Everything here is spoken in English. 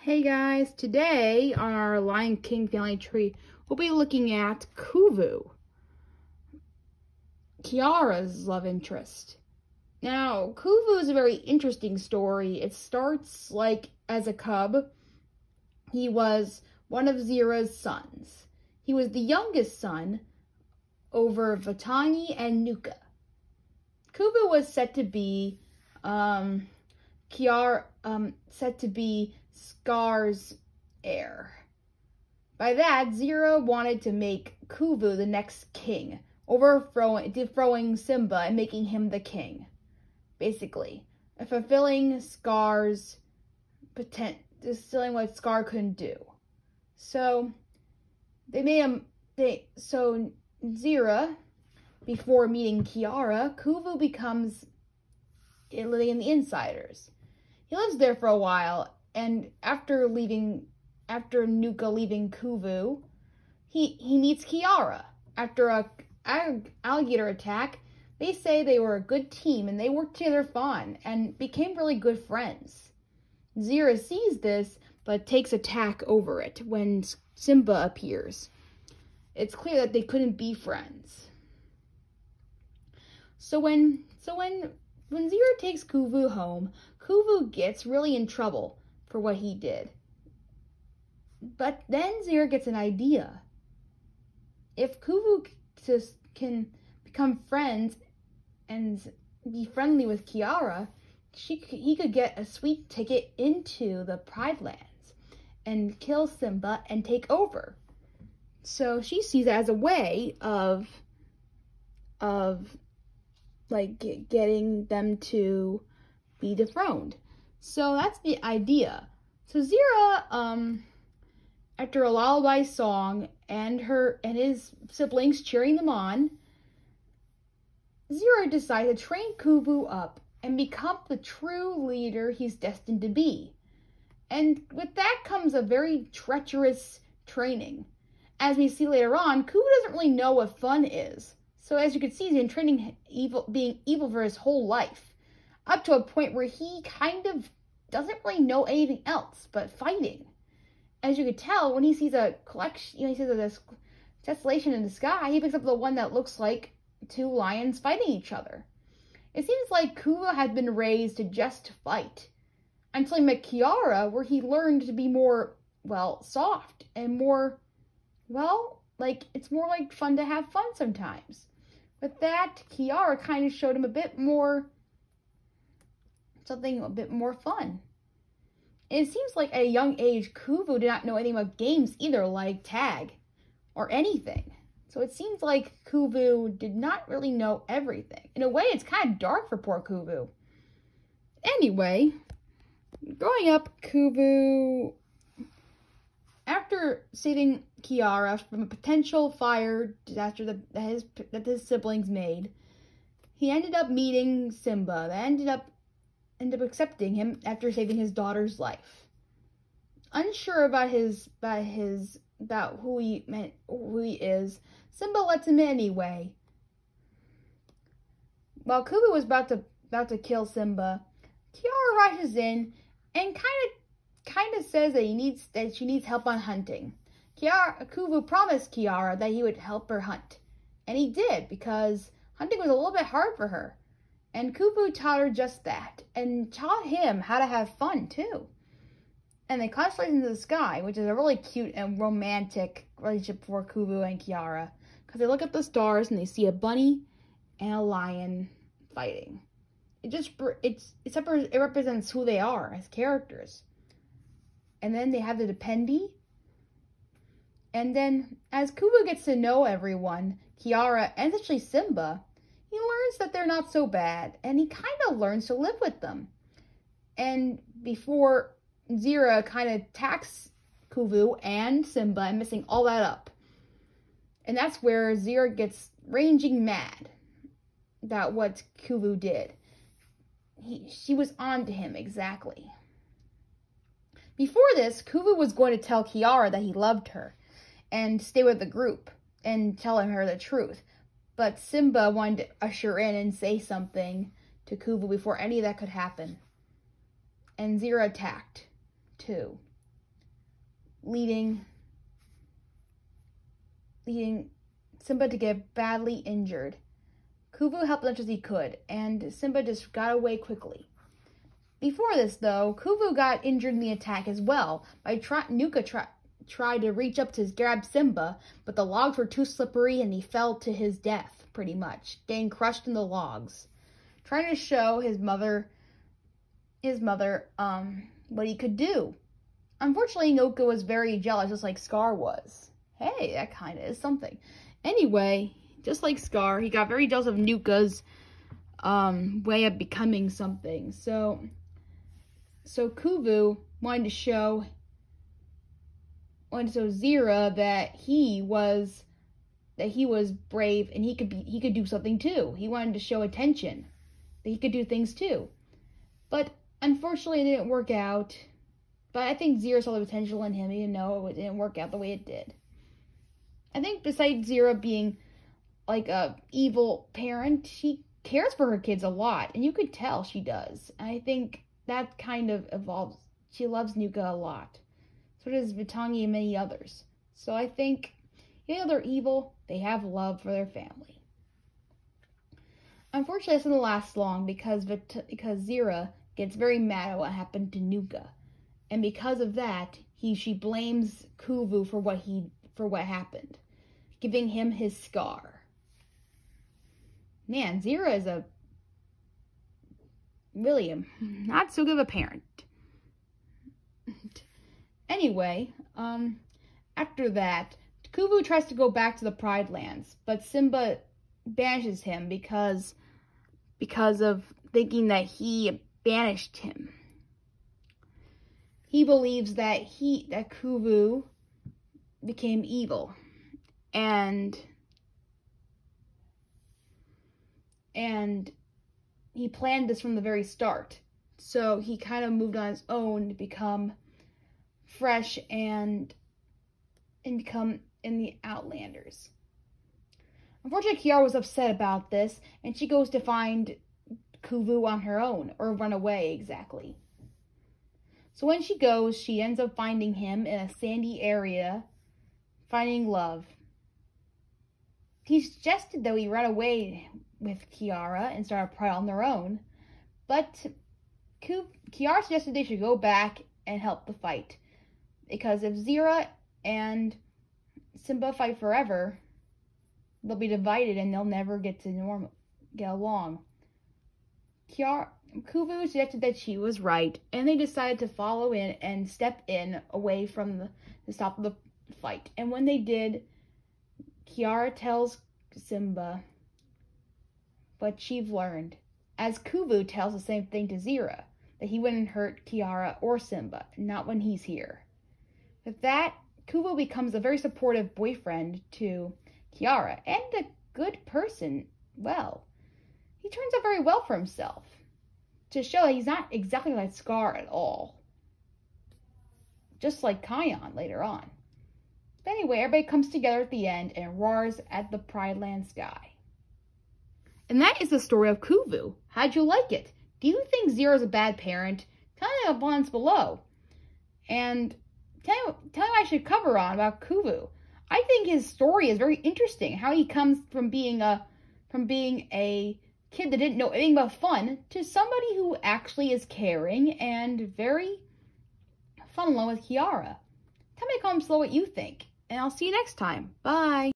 Hey guys, today on our Lion King family tree, we'll be looking at Kovu, Kiara's love interest. Now, Kovu is a very interesting story. It starts as a cub. He was one of Zira's sons. He was the youngest son over Vatani and Nuka. Kovu was said to be Scar's heir. By that, Zira wanted to make Kovu the next king, defrowing Simba and making him the king. Basically, fulfilling Scar's distilling what Scar couldn't do. So Zira, before meeting Kiara, Kovu becomes living in the Insiders. He lives there for a while, and after Nuka leaving Kovu, he meets Kiara. After a alligator attack, they say they were a good team and they worked together fine and became really good friends. Zira sees this but takes attack over it when Simba appears. It's clear that they couldn't be friends. So when Zira takes Kovu home, Kovu gets really in trouble for what he did. But then Zira gets an idea. If Kovu can become friends and be friendly with Kiara, he could get a sweet ticket into the Pride Lands and kill Simba and take over. So she sees it as a way of getting them to be dethroned. So that's the idea. So Zira, after a lullaby song and his siblings cheering them on, Zira decides to train Kovu up and become the true leader he's destined to be. And with that comes a very treacherous training. As we see later on, Kovu doesn't really know what fun is. So as you can see, he's been training being evil for his whole life, up to a point where he kind of doesn't really know anything else but fighting. As you could tell, when he sees a collection, he sees this tessellation in the sky, he picks up the one that looks like two lions fighting each other. It seems like Kovu had been raised to just fight, until he met Kiara, where he learned to be more, soft and more, it's more like fun to have fun sometimes. With that, Kiara kind of showed him something a bit more fun. And it seems like at a young age, Kovu did not know anything about games either, like tag or anything. So it seems like Kovu did not really know everything. In a way, it's kind of dark for poor Kovu. Anyway, growing up, Kovu, after saving Kiara from a potential fire disaster that his siblings made, he ended up meeting Simba. They ended up accepting him after saving his daughter's life. Unsure about who he is, Simba lets him in anyway. While Kovu was about to kill Simba, Kiara rushes in and kind of says that she needs help on hunting. Kovu promised Kiara that he would help her hunt, and he did, because hunting was a little bit hard for her. And Kovu taught her just that, and taught him how to have fun too. And they constellations into the sky, which is a really cute and romantic relationship for Kovu and Kiara, because they look at the stars and they see a bunny and a lion fighting. It represents who they are as characters. And then they have the Dependi. And then as Kovu gets to know everyone, Kiara and especially Simba, he learns that they're not so bad, and he kind of learns to live with them. And before Zira kind of attacks Kovu and Simba and messing all that up. And that's where Zira gets raging mad about what Kovu did. She was on to him, exactly. Before this, Kovu was going to tell Kiara that he loved her and stay with the group and telling her the truth. But Simba wanted to usher in and say something to Kovu before any of that could happen. And Zira attacked, too. leading Simba to get badly injured. Kovu helped as much as he could, and Simba just got away quickly. Before this, though, Kovu got injured in the attack as well. Nuka tried to reach up to grab Simba, but the logs were too slippery and he fell to his death, pretty much, getting crushed in the logs. Trying to show his mother what he could do. Unfortunately, Nuka was very jealous, just like Scar was. Hey, that kind of is something. Anyway, just like Scar, he got very jealous of Nuka's way of becoming something. So Kovu wanted to show Zira that he was brave and he could do something too. He wanted to show attention that he could do things too. But unfortunately, it didn't work out. But I think Zira saw the potential in him, even though it didn't work out the way it did. I think besides Zira being like a evil parent, she cares for her kids a lot, and you could tell she does. And I think that kind of evolves. She loves Nuka a lot. So does Vitangi and many others. So I think, even though they're evil, they have love for their family. Unfortunately, this doesn't last long because Zira gets very mad at what happened to Nuka. And because of that, she blames Kovu for what happened, giving him his scar. Man, Zira is really not so good of a parent. Anyway, after that, Kovu tries to go back to the Pride Lands, but Simba banishes him because of thinking that he banished him. He believes that Kovu became evil, and he planned this from the very start. So he kind of moved on his own to become fresh and become in the Outlanders. Unfortunately, Kiara was upset about this, and she goes to find Kovu on her own, or run away exactly. So when she goes, she ends up finding him in a sandy area, finding love. He suggested that we run away with Kiara and start a Pride on their own, but Kiara suggested they should go back and help the fight, because if Zira and Simba fight forever, they'll be divided and they'll never get along. Kovu suggested that she was right, and they decided to follow in and step in away from the stop of the fight. And when they did, Kiara tells Simba what she's learned, as Kovu tells the same thing to Zira, that he wouldn't hurt Kiara or Simba, not when he's here. With that, Kovu becomes a very supportive boyfriend to Kiara, and a good person. Well, he turns out very well for himself, to show that he's not exactly like Scar at all. Just like Kion later on. But anyway, everybody comes together at the end and roars at the Pride Land sky. And that is the story of Kovu. How'd you like it? Do you think Zira's a bad parent? Tell me in the comments below. And tell me what I should cover on about Kovu. I think his story is very interesting. How he comes from being a kid that didn't know anything but fun to somebody who actually is caring and very fun along with Kiara. Tell me in the comments below what you think. And I'll see you next time. Bye.